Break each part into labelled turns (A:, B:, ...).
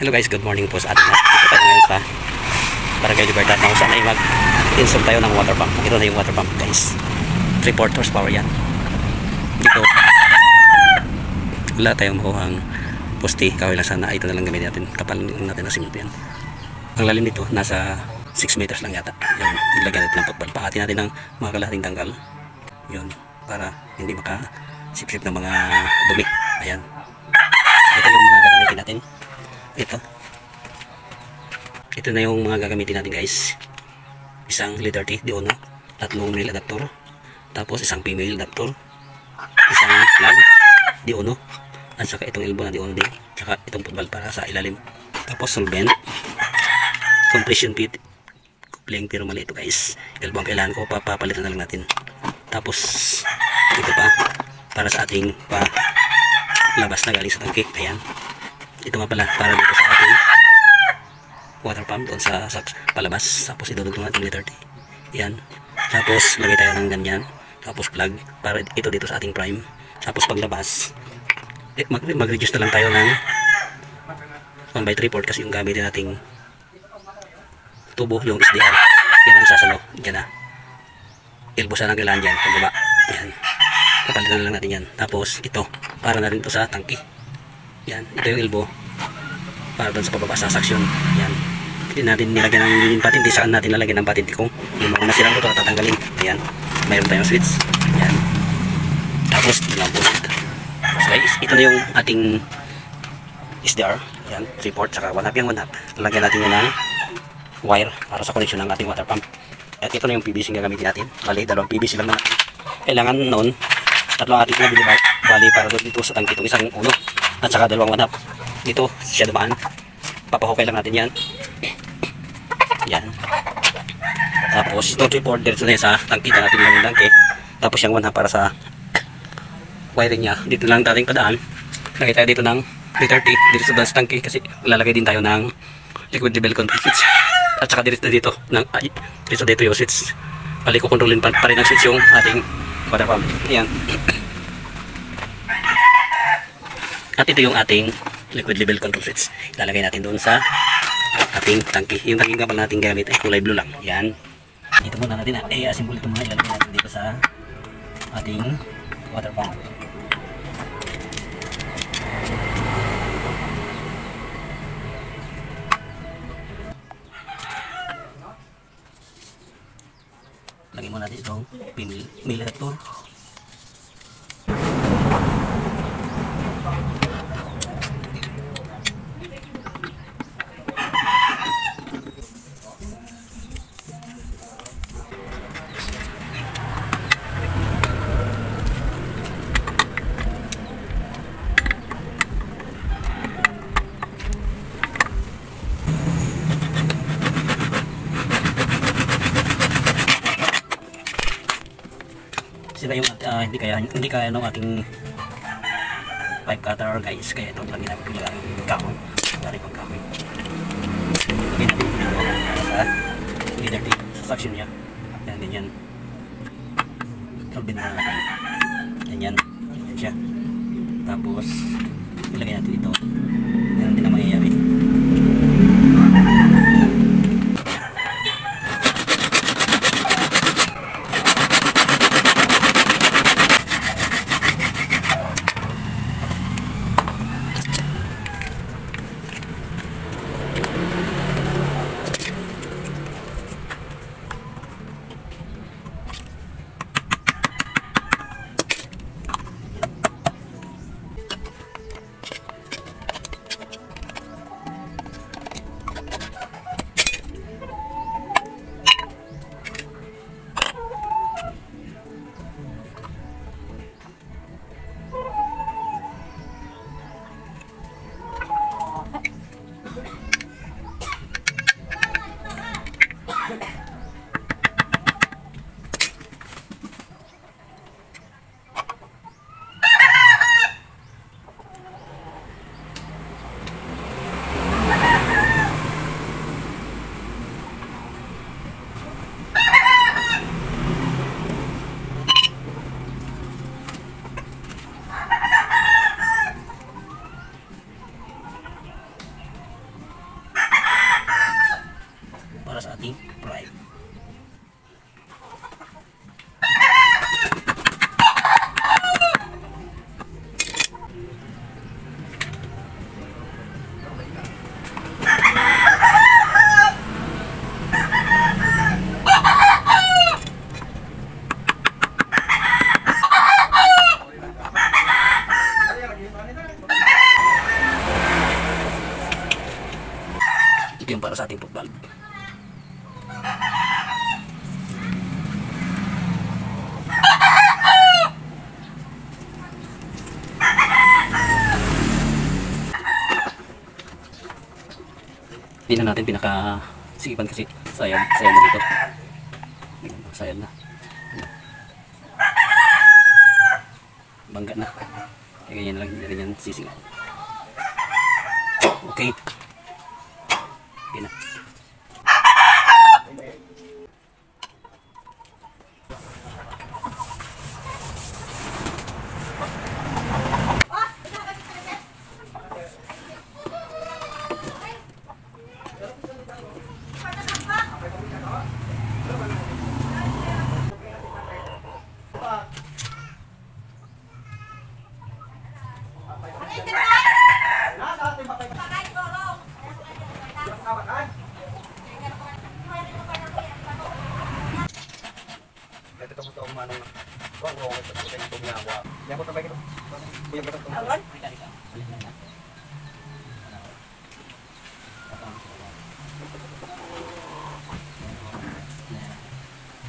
A: Hello guys, good morning po sa atin. Dito tayo ngayon sa Barangay Libertad na kung saan ay mag-install tayo ng water pump. Ito na yung water pump guys. 3/4 horsepower yan. Dito wala tayong makuhang poste. Kaway lang sana. Ito na lang gamitin natin. Kapal natin na simento yan. Ang lalim dito nasa 6 meters lang yata. Yun, nilagyan natin ng football. Paatin natin ng mga kalahating tanggal. Yun, para hindi makasipsip ng mga dumi. Ayan. Ito yung mga gagamitin natin. Ito na yung mga gagamitin natin guys. Isang letter T di uno, tatlong male adapter, tapos isang female adapter, isang plug di uno, at saka itong elbow na di uno din, saka itong football para sa ilalim, tapos solvent, compression pit coupling, pero mali ito guys. Elbow ang kailangan ko, papalitan na lang natin. Tapos ito pa para sa ating labas na galing sa tangke. Ayan, ito nga pala para dito sa ating water pump doon sa palabas. Tapos idudugtong natin letter T. Yan. Tapos lagay tayo ng ganyan. Tapos plug para ito dito sa ating prime. Tapos paglabas mag-reduce na lang tayo ng 1/3 kasi yung gamitin nating tubo yung SDR. Yan ang sasalo. Yan na. Ilbusan ang kailangan dyan. Pababa. Yan. Kapalitan na lang natin yan. Tapos ito para na rin ito sa tangke. Yan. Ito yung elbow para doon sa pababa sa suction. Yan. Hindi natin nilagyan ng patin. Di saan natin lalagyan ng patin. Kung yung mga nasirang ito tatanggalin. Ayan. Mayroon tayong switch. Ayan. Tapos ilang post. So guys, ito na yung ating SDR. Ayan. 3/4 saka 1/2 yung 1/2. Lalagyan natin yun ng wire para sa connection ng ating water pump. At ito na yung PVC nga gamitin natin. Bali, dalawang PVC lang natin. Kailangan noon tatlong ating nabili. Bali, para doon dito sa tangke itong isang ulo. At saka dalawang 1/2. Dito siya dumaan. Papahukay lang natin yan. Yan. Tapos itong 3/4 dito na sa tangke natin lang yung tangke. Tapos yung 1/2 para sa wiring niya. Dito lang dating padaan. Lagay tayo dito ng letter T dito sa tangke kasi lalagay din tayo ng liquid level control switch. At saka dito ng dito yung switch. Bali ko kontrolin pa rin ang switch yung ating water pump. Ayan. At ito yung ating liquid level control switch. Ilalagay natin doon sa ating tangke. Yung tangke nga pala natin gamit ay kulay blue lang. Yan. Ito muna natin i-assemble ito muna. Ilalagay natin dito sa ating water pump. Lagay muna natin itong male adapter. Sila yung hindi kaya ng ating pipe cutter guys, kaya ito lang ginamit ko lang kahon dari pang kahon. Lagyan natin dito sa leader tape sa suction niya. Yan, ganyan. Kalbin na natin. Ganyan. Ganyan siya. Tapos ilagay natin dito. Yan din ang mangyayari. i-prime. Ito yung para sa ating port valve. Hindi na natin pinaka-sikipan kasi sayad na dito. Sayad na. Bangga na. Kaya ganyan lang, hindi rin yan sising. Okay. Okay na.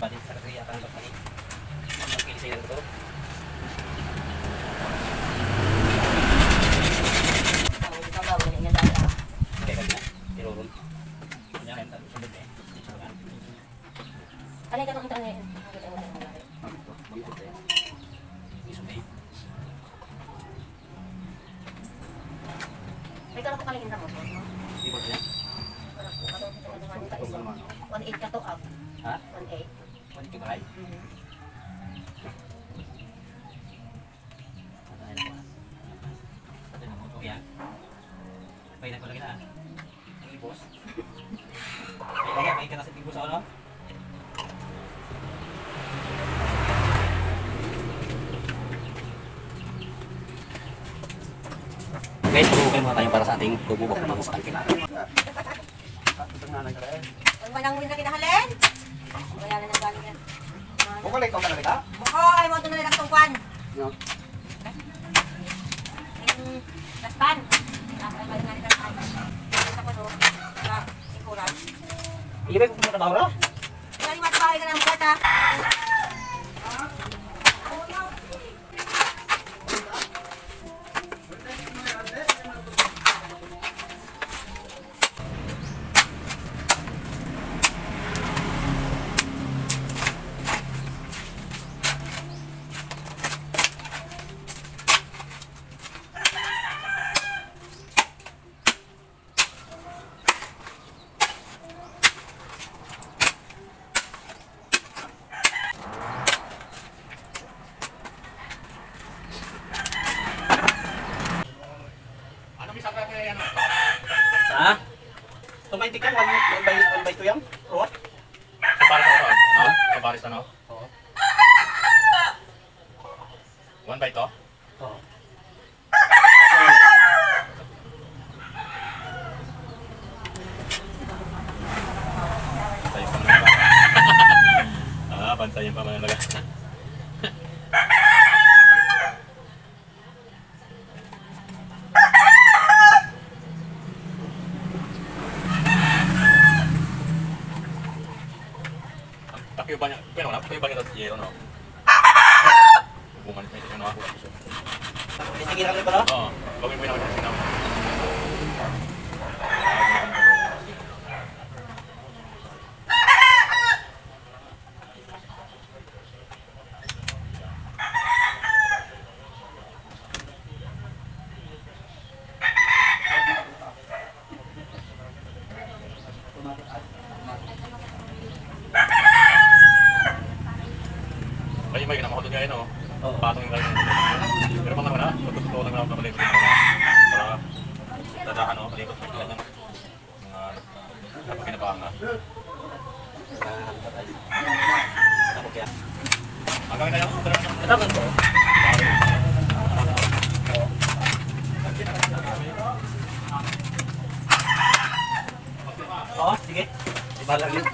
A: Balik sa kaya akan berbalik. Oke, saya tutup. Oke, kan turun. Punya rental sudah deh.
B: Ano ka internet? May karo ko kalingin na mo. One eight ka to up.
A: Ha?
B: 1.8.
A: 1.2 kali? Ito na moto yan. Painan ko lagi na. Ang ibos. Painan ka na sa ibos ako, no? Guys, pag-uukay muna tayo para sa ating bububok na sa tangke.
B: Ang manang win na kinahalin? Wala na nang galing yan.
C: Bukal ikaw na ka?
B: Oo, ay mo ito na lang tungkwan.
C: No.
B: Yung laspan. Ay, galing nga nila sa akin. Ito ko doon. Sa ikulan.
A: Ibig ko muna trabaho na?
B: Kaya yung matbahay ka ng bukat ha.
A: Ha? Tumaintik yan, 1 by 2 yan? Ruwat?
C: Sa Paris ako saan? Ha? Sa Paris ano?
A: Oo.
C: 1 by to?
A: Oo.
C: Bantayan pa naman. Bantayan pa naman talaga. Takyo ba niya? Pero takyo ba niya sa yero, no? Bumalik na ito yung nakakuha ko.
A: Titigilan rin ba no?
C: Oo. Bagay mo yung nakakasinaw. Ay, may ginamahot kaya no?
A: Oo.
C: Patong yung kanya. Pero pang naman na, tututulong lang ako kapalipin para dadahan o palikot ng mga kapag kinabahang na. Agawin tayo.
A: Katakan ko. Oo, sige. Ibalang yun.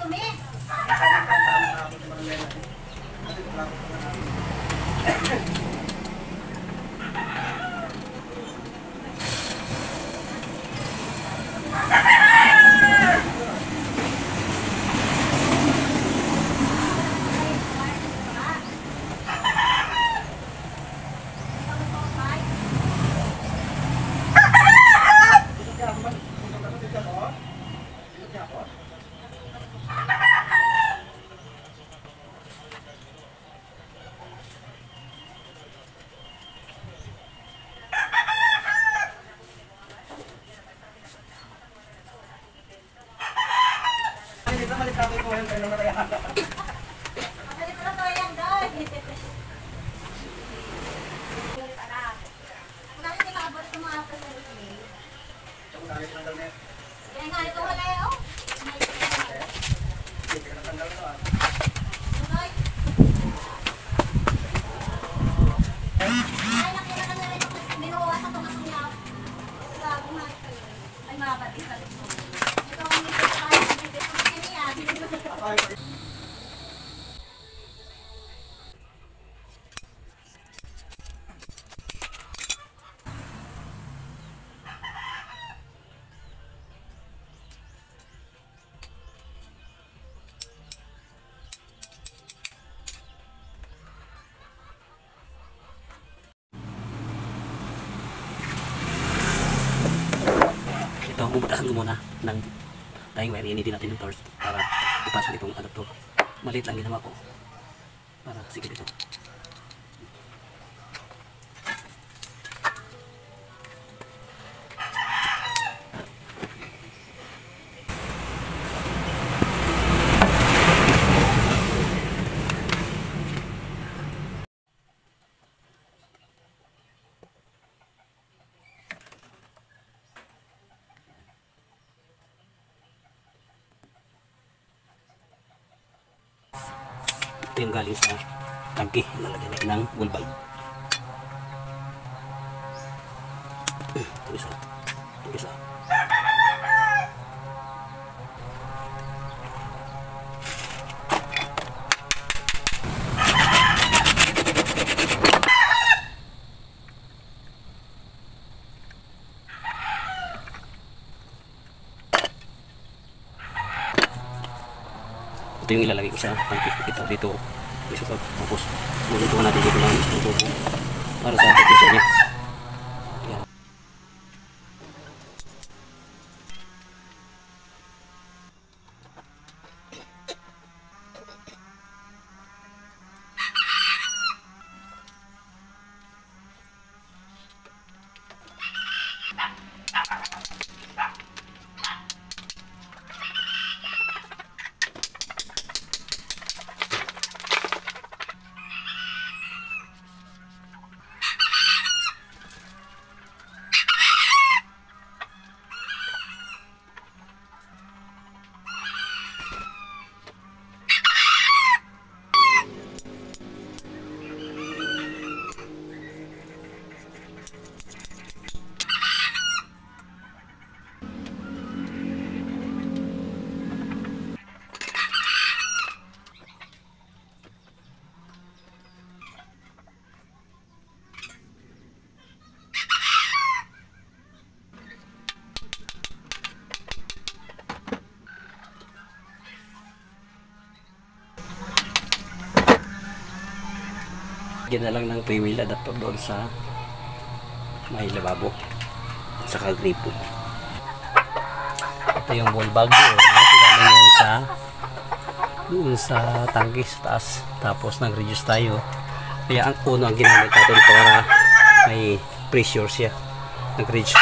A: Ito, bubutasan ko muna ng dahil wire. Initin natin yung torch para ipasok itong adapter. Maliit lang ginawa ko para sige dito. Ito yung galing sa tangke, lalagyan natin ng wall bulb. Ito isa, ito isa. Ito yung ilalagay ko sa tangke. Ito dito. Tapos lulutuan natin dito ng isang tubo para sa pagkisa niya. Yan. Lagyan na lang ng pre-wheel adapter doon sa may lababo at saka gripo. Ito yung ball bag galing yan sa doon sa tangke sa taas. Tapos nag-reduce tayo, kaya ang puno ang ginamit natin para may pressure siya. Nag-reduce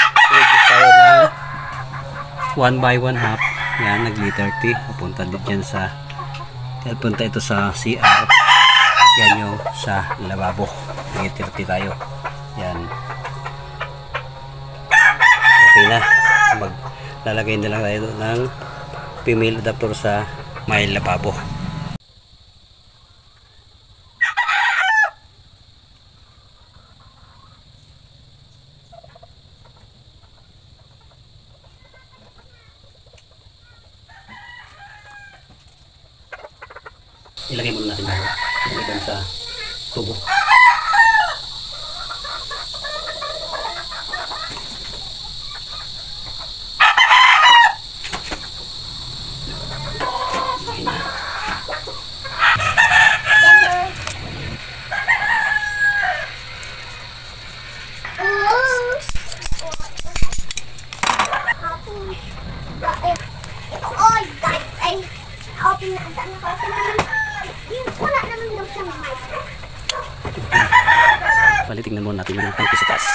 A: tayo ng 1/1/2. Yan, nag-liter 30 papunta din dyan sa punta ito sa CR. Yan yung sa lababo. Nag-30 tayo. Yan. Okay na. Maglalagay na lang tayo ng female adapter sa may lababo. Ilagay muna natin yung ibang sa tubo. Bali, tingnan muna natin yung tangke sa taas.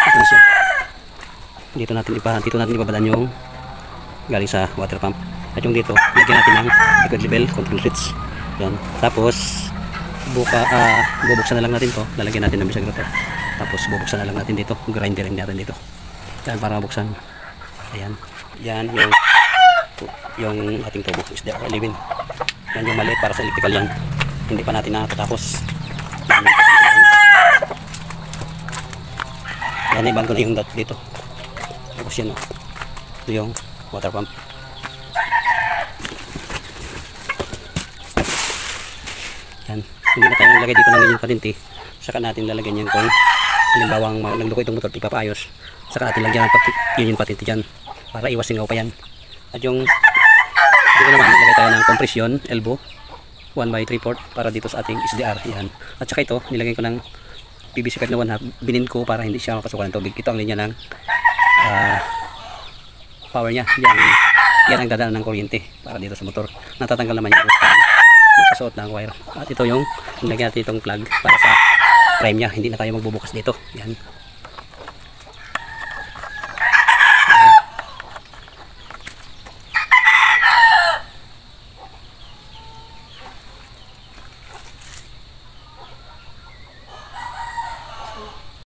A: Ito na siya. Dito natin ibabalan yung galing sa water pump. At yung dito, lagyan natin ng liquid level control switch. Yan. Tapos bubuksan na lang natin to. Lalagyan natin ng bisag rotor. Tapos bubuksan na lang natin dito. Grinderin natin dito. Yan, para mabuksan. Ayan. Yan yung ating tubo is there 11. Yan yung maliit para sa electrical yan. Hindi pa natin nakatapos. Yan, ibang ko na yung dot dito. Tapos yan, ito yung water pump. Yan, hindi na tayo nilagay dito ng yung parinti. Saka natin lalagyan yan kung halimbawang nagluko itong motor, ipapaayos. Saka natin lagyan yung patinti dyan para iwas singaw pa yan. At yung dito naman nilagay tayo ng compression elbow 1/3/4 para dito sa ating SDR. Yan. At saka ito nilagay ko ng PVC pipe na 1/2, binin ko para hindi siya mapasukan ng tubig. Ito ang linya ng power niya. Yan ang dadaan ng kuryente para dito sa motor. Natatanggal naman yung magkasuot ng wire. At ito yung nilagyan natin itong plug para sa frame niya. Hindi na tayo magbubukas dito. Yan.